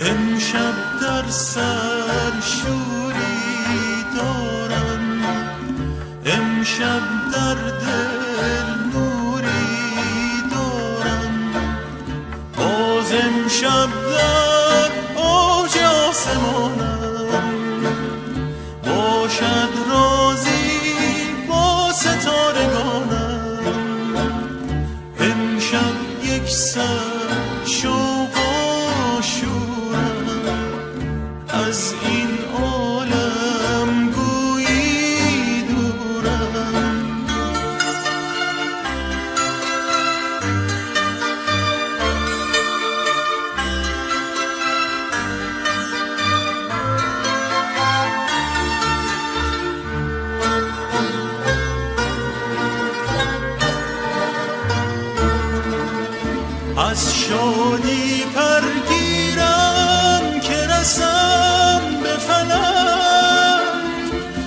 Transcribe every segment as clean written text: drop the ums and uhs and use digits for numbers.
امشب در سر شوری دارم، امشب در دل نوری دارم، باز امشب در اوج آسمانم، باشد رازی با ستارگانم. امشب یک سر شوق و شورم، از این عالم گویی دورم. از شادی پرگیرم که رسم به فلک،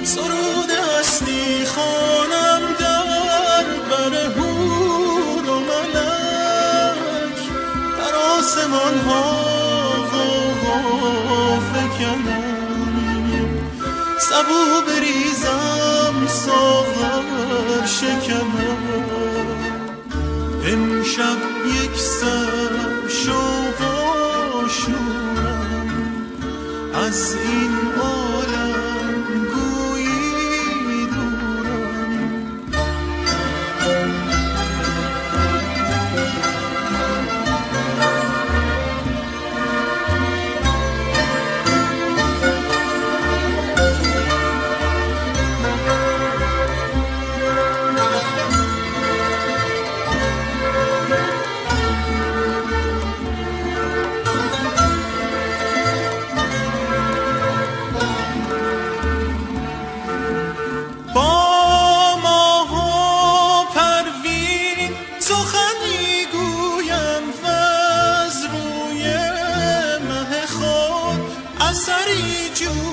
سرود هستی خوانم در بر حور و ملک، در آسمان ها غوغا فکنم، سبو بریزم ساغر شکنم. امشب یک سر شوق و شورم، از این عالم گویی دورم. سخنی گویم و از روی مه خود اثری جو